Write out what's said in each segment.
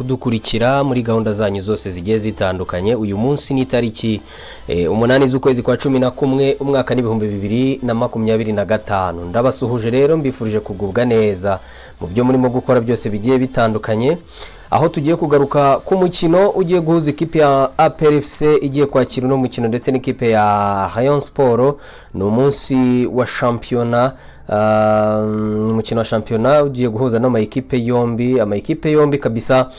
kudukurikira muri gahunda zanyu zose zigiye zitandukanye. Uyu munsi ni tariki 8 z'ukwezi kwa 11 umwaka ni 2025. Ndabasuhuje rero mbifurije kugubwa neza mu byo murimo gukora byose bigiye bitandukanye, aho tugiye kugaruka ku mukino ugiye guhuza ikipe ya APRFC igiye kwakira no mukino ndetse n'ikipe ya Rayon Sport. Ni umunsi wa championnat, umukino wa championnat ugiye guhuza n'amayikipe yombi kabisa.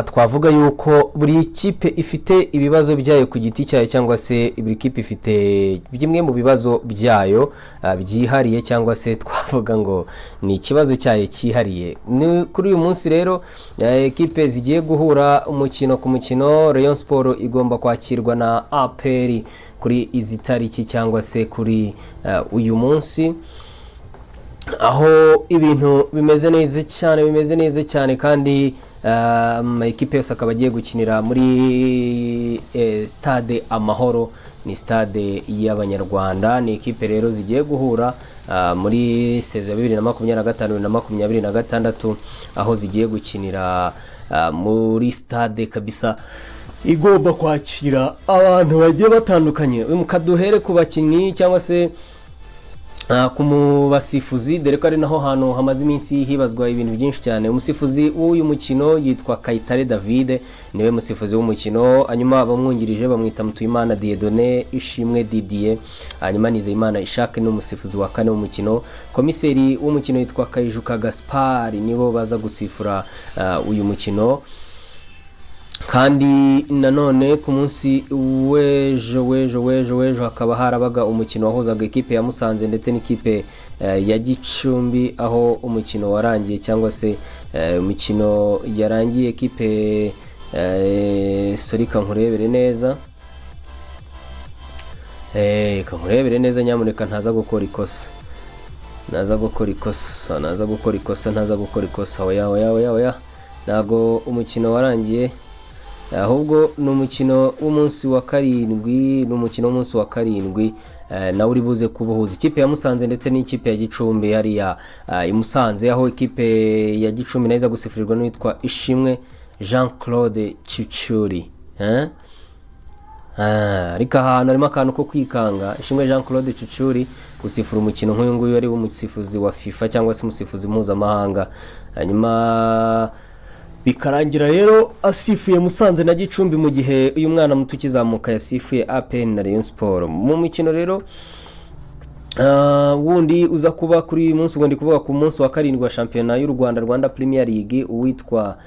Twavuga yuko buri kipe ifite ibibazo byayo ku giti cyayo, cyangwa se buri kipe ifite bimwe mu bibazo byayo byihariye, cyangwa se twavuga ngo ni ikibazo cyayo cyihariye. Ni kuri uyu munsi rero ekipe zigiye guhura umukino ku mukino. Rayon Sport igomba kwakirwa na APR kuri izi tariki, cyangwa se kuri uyu munsi, aho ibintu bimeze neza cyane kandi ekipe yose akaba agiye gukinira muri stade Amahoro. Ni stade y'Abanyarwanda. Ni ekipe rero zigiye guhura muri saison 2025-2026, aho zigiye gukinira muri stade kabisa igomba kwakira abantu bagiye batandukanye. Mukaduhere ku bakinnyi cyangwa se ku basifuzi, dore ko ari naho hantu hamaze iminsi hibazwa ibintu byinshi cyane. Umusifuzi w'uyu mukino yitwa Kayitare David, niwe musifuzi w'umukino. Hanyuma abamwungirije bamwita Mutuyimana Dieudonné, Ishimwe Didier, hanyuma Nizeyimana Ishak ni umusifuzi wa kane w'umukino. Komiseri w'umukino yitwa Kayijuka Gaspard, nibo baza gusifura uyu mukino. Kandi nanone ku munsi wejo hakaba harabaga umukino wahuzaga ikipe ya Musanze ndetse n'ikipe ya Gicumbi, aho umukino warangiye, cyangwa se umukino yarangiye ikipe Sorika nkurebere neza nyamuneka ntaza gukora ikosa oya ntago umukino warangiye, ahubwo ni umukino w'umunsi wa karindwi, nawe uri buze kubuhuza ikipe ya Musanze ndetse n'ikipe ya Gicumbi. Hariya i Musanze, aho ikipe ya Gicumbi nayo iza gusifurirwa n'uwitwa Ishimwe Jean Claude Cucuri. Ariko ahantu harimo akantu ko kwikanga. Ishimwe Jean Claude Cucuri gusifura umukino nk'uyu nguyu ari umusifuzi wa FIFA, cyangwa se umusifuzi mpuzamahanga. Hanyuma bikarangira rero asifuye Musanze na Gicumbi, mu gihe uyu mwana muto ukizamuka yasifuye APR na Rayon Sport. Mu mukino rero wundi uza kuba kuri uyu munsi, ubundi kuvuga ku munsi wa karindwi wa shampiyona y'u Rwanda Premier League, uwitwa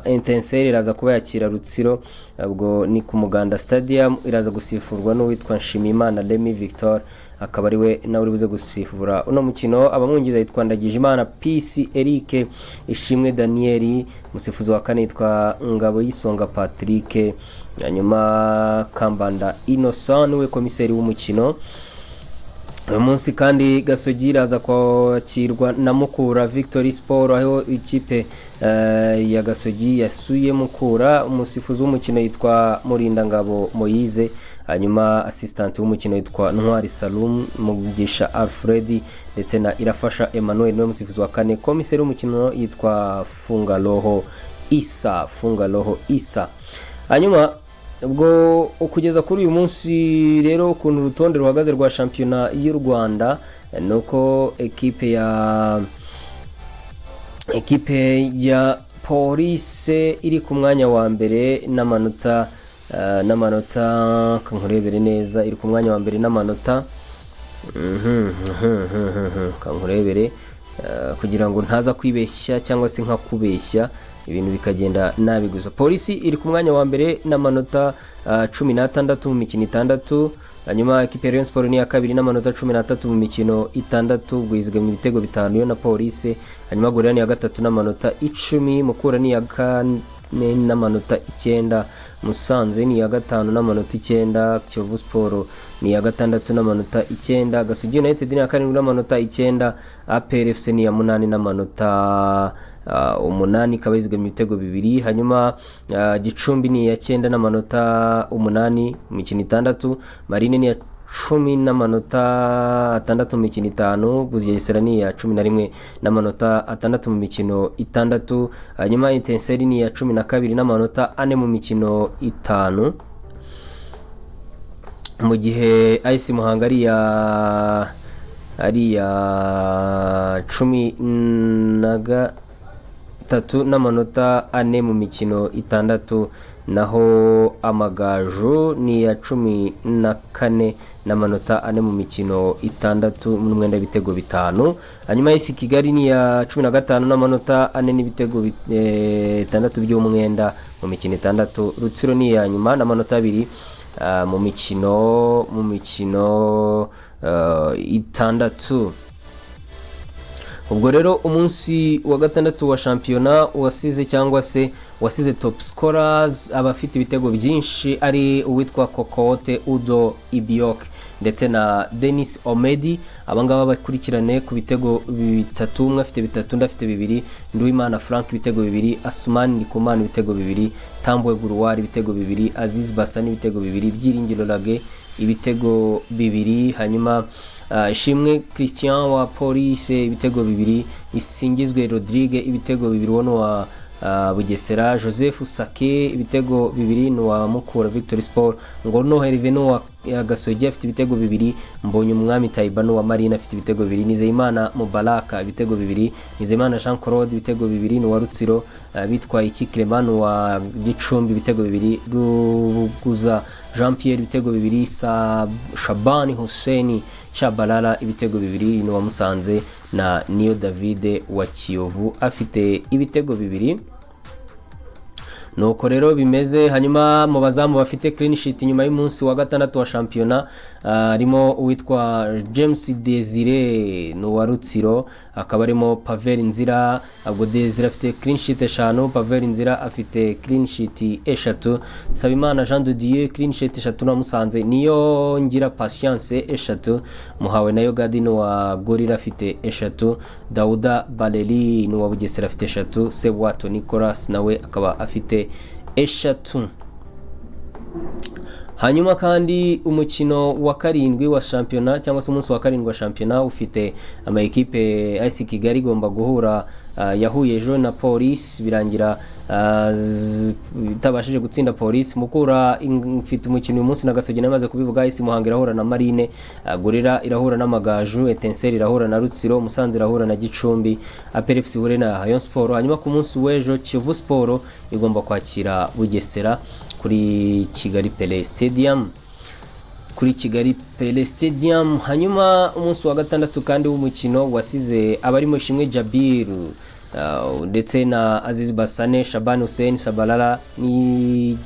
Intenseri iraza kuba yakira Rutsiro. Ubwo ni ku Muganda Stadium, iraza gusifurwa n'uwitwa Nshimiyimana Remy Victor, akaba ari we nawe uri buze gusifura uno mukino. Abamwungiza yitwa Ndagijimana PC Eric, Ishimwe Daniel, musifuzi wa kane yitwa Ngabo Yisonga Patrick, hanyuma Kambanda Innocent we komiseri w'umukino. Uyu munsi kandi Gasogi iraza kwakirwa na Mukura Victory Sport, aho ikipe ya Gasogi yasuye Mukura. Umusifuzi w'umukino yitwa Murindangabo Moise, hanyuma assistant w'umukino yitwa Ntwari Salum, Mugisha Alfred ndetse na Irafasha Emmanuel niwe musifuzi wa kane. Komiseri w'umukino yitwa Fungaloho Isa. Hanyuma ubwo kugeza kuri uyu munsi rero, ukuntu urutonde ruhagaze rwa shampiyona y'u Rwanda, nuko ekipe ya Police iri ku mwanya wa mbere n'amanota kankurebere neza, iri ku mwanya wa mbere n'amanota kankurebere kugira ngo ntaza kwibeshya cyangwa se nka kubeshya ibintu bikagenda nabi gusa. Polisi iri ku mwanya wa mbere n'amanota 16 mu mikino 6. Hanyuma ikipe ya Rayon Sport ni ya kabiri n'amanota 13 mu mikino 6, bwizwe mu bitego 5 yo na Police. Hanyuma Gorilla ni ya gatatu n'amanota 10, Mukura ni ya kane n'amanota 9, Musanze ni ya gatanu n'amanota 9, Kiyovu Sport ni ya gatandatu n'amanota 9, Gasogi United ni ya karindwi n'amanota 9, APRFC ni ya 8 n'amanota 8, ikaba yizwe mu bitego 2. Hanyuma Gicumbi ni ya 9 n'amanota 8 mu mikino 6, Marine ni ya 10 n'amanota 6 mu mikino 5, Bugesera ni iya 11 n'amanota 6 mu mikino 6, hanyuma Etincelle ni iya 12 n'amanota 4 mu mikino 5, mu gihe AS Muhanga ari ya 13 n'amanota 4 mu mikino 6, naho Amagaju ni ya 14 n'amanota 4 mu mikino 6 n'umwenda w'ibitego 5, hanyuma AS Kigali ni ya 15 n'amanota 4 n'ibitego 6 by'umwenda mu mikino 6, Rutsiro ni ya nyuma n'amanota 2 mu mikino 6. Ubwo rero umunsi wa gatandatu wa shampiyona wasize top scorers abafite ibitego byinshi ari uwitwa Kokote Udo Ibiok ndetse na Dennis Omedi. Abangaba bakurikirane ku bitego 3, umwe afite 3 undi afite 2, Nduwimana Frank ibitego 2, Asumani Ndikumana ibitego 2, Tambwe Guruwari ibitego 2, Aziz Basani ibitego 2, Byiringiro Lage ibitego 2, hanyuma Ishimwe Christian wa Police ibitego 2, Isingizwe Rodrigue ibitego 2 wono wa Bugesera, Joseph Sake ibitego 2 no wa Mukura Victory Sport, Ngono Herve no wa Gasogi afite ibitego 2, Mbonye Umwami Taiba no wa Marina afite ibitego 2, Nizeyimana Mubaraka ibitego 2, Nizeyimana Jean Claude ibitego 2 no wa Rutsiro, bitwa iki Clement wa Gicumbi ibitego 2, Ruguza Jean Pierre ibitego 2, Shabani Hussein Chabalala ibitego 2 no wa Musanze, na Niyo David wa Kiyovu afite ibitego 2. Nuko rero bimeze. Hanyuma mu bazamu bafite clean sheet nyuma y'umunsi wa gatandatu wa shampiyona arimo uwitwa James Desire no wa Rutsiro, akaba arimo Pavel Nzira. Abwo Desire afite clean sheet 5, Pavel Nzira afite clean sheet 3, Sabimana Jean de Dieu clean sheet 3 na Musanze, Niyo Ngira Patience 3, Muhawe nayo Gadi no wa Gorira afite 3, Dauda Baleri no wa Bugesera afite 3, Sebwato Nicolas nawe akaba afite 3. Hanyuma kandi umukino wa 7 wa shampiyona cyangwa se umunsi wa 7 wa shampiyona ufite ama equipe AS Kigali igomba guhura, yahuye ejo na Police birangira tabashije gutsinda Police. Mukura ifite umukino uyu munsi na Gasogi namaze kubivuga, AS Muhanga irahura na Marine, Gorira irahura na Amagaju, Etincelle irahura na Rutsiro, Musanze irahura na Gicumbi, APR FC ihure na Rayon Sport. Hanyuma ku munsi w'ejo Kiyovu Sport igomba kwakira Bugesera kuri Kigali Pele Stadium. Hanyuma umunsi wa gatandatu kandi w'umukino wasize abarimo Ishimwe Jabir ndetse na Aziz Basane, Shabani Hussein Sabalala, ni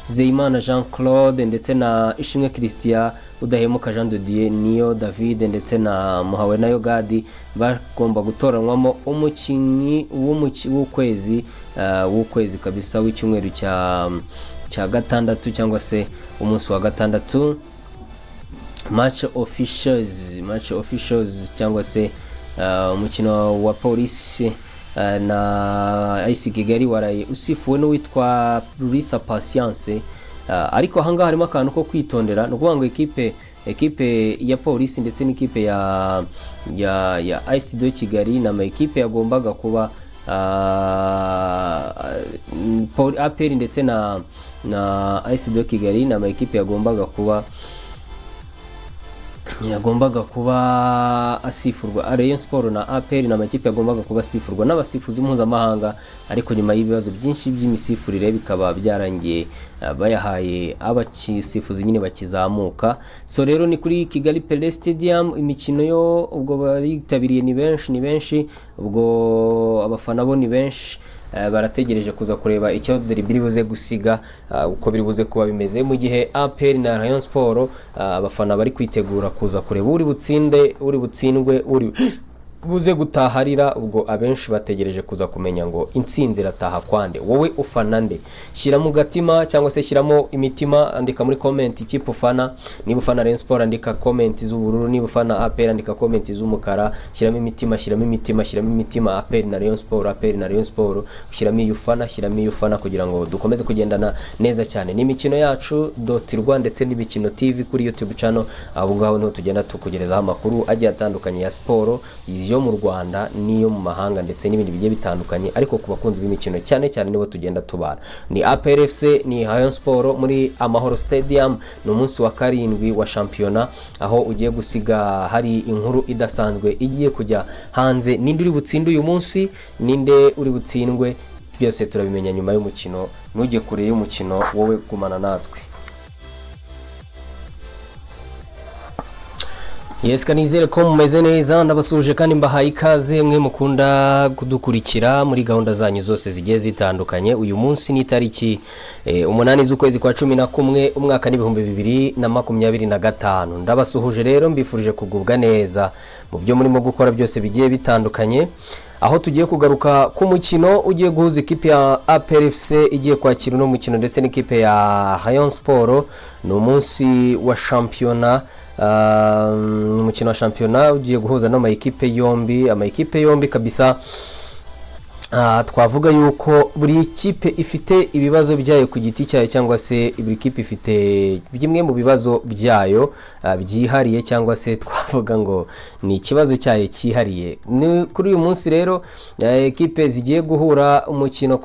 Zeyimana Jean Claude ndetse na Ishimwe Christian, Udahemuka Jean de Dieu, Niyo David ndetse na Muhawe nayo Gadi bagomba gutoranwamo umukinyi w'ukwezi kabisa w'icyumweru cya gatandatu cyangwa se umunsi wa gatandatu. Match officials cyangwa se umukino wa Police na AS Kigali waraye usifuwe n'uwitwa Risa Patience, ariko ahangaha harimo akantu ko kwitondera, no kuvuga ngo ekipe ya Police ndetse n'ikipe ya AS de Kigali na ama ekipe yagombaga kuba APR ndetse na AS de Kigali na ama ekipe yagombaga kuba asifurwa. Rayon Sport na APR na amakipe yagombaga kuba asifurwa n'abasifuzi mpuzamahanga, ariko nyuma y'ibibazo byinshi by'imisifurire bikaba byarangiye bayahaye abakisifuzi nyine bakizamuka. So rero ni kuri Kigali Pele Stadium, imikino yo ubwo baritabiriye ni benshi, ubwo abafana bo ni benshi, barategereje kuza kureba icyo derby buze gusiga uko biri buze kuba bimeze, mu gihe APR na Rayon Sport abafana bari kwitegura kuza kureba uri butsindwe buze gutaharira ubwo abenshi bategereje kuza kumenya ngo intsinzi irataha kwande. Wowe ufana nde? Shyira mu gatima cyangwa se shyiramo imitima, andika muri comment ikipe ufana. Niba ufana Rayon Sport andika comment z'ubururu, niba ufana APR andika comment z'umukara. Shyiramo imitima APR na Rayon Sport, shyiramo iyo ufana kugira ngo dukomeze kugendana neza cyane. Ni imikino yacu .rwa ndetse n'imikino TV kuri YouTube channel. Abo ngaho niho tugenda tukugerezaho amakuru agiye atandukanye ya siporo yo mu Rwanda n'iyo mu mahanga ndetse n'ibindi bigiye bitandukanye, ariko ku bakunzi b'imikino cyane cyane nibo tugenda tubara. Ni APR FC, ni Rayon Sport muri Amahoro Stadium. Ni umunsi wa 7 wa shampiyona, aho ugiye gusiga hari inkuru idasanzwe igiye kujya hanze. Ninde uri butsinde uyu munsi, ninde uri butsindwe, byose turabimenya nyuma y'umukino. Nujye kure y'umukino, wowe gumana natwe. Yes, kanizere ko mumeze neza, ndabasuje kandi mbahaye ikaze mwe mukunda kudukurikira muri gahunda zanyu zose zigiye zitandukanye. Uyu munsi ni tariki 8 z'ukwezi kwa 11 umwaka n'ibihumbi 2025. Ndabasuhuje rero, mbifurije kugubwa neza mu byo murimo gukora byose bigiye bitandukanye, aho tugiye kugaruka ku mukino ugiye guhuza ikipe ya APR FC igiye kwakira no mukino ndetse n'ikipe ya Rayon Sport. Ni umunsi wa shampiyona, umukino wa shampiyona ugiye guhuza n'amayikipe yombi kabisa. Twavuga yuko buri kipe ifite ibibazo byayo ku giti cyayo, cyangwa se buri kipe ifite bimwe mu bibazo byayo byihariye, cyangwa se twavuga ngo ni ikibazo cyayo cyihariye. Ni kuri uyu munsi rero ekipe zigiye guhura umukino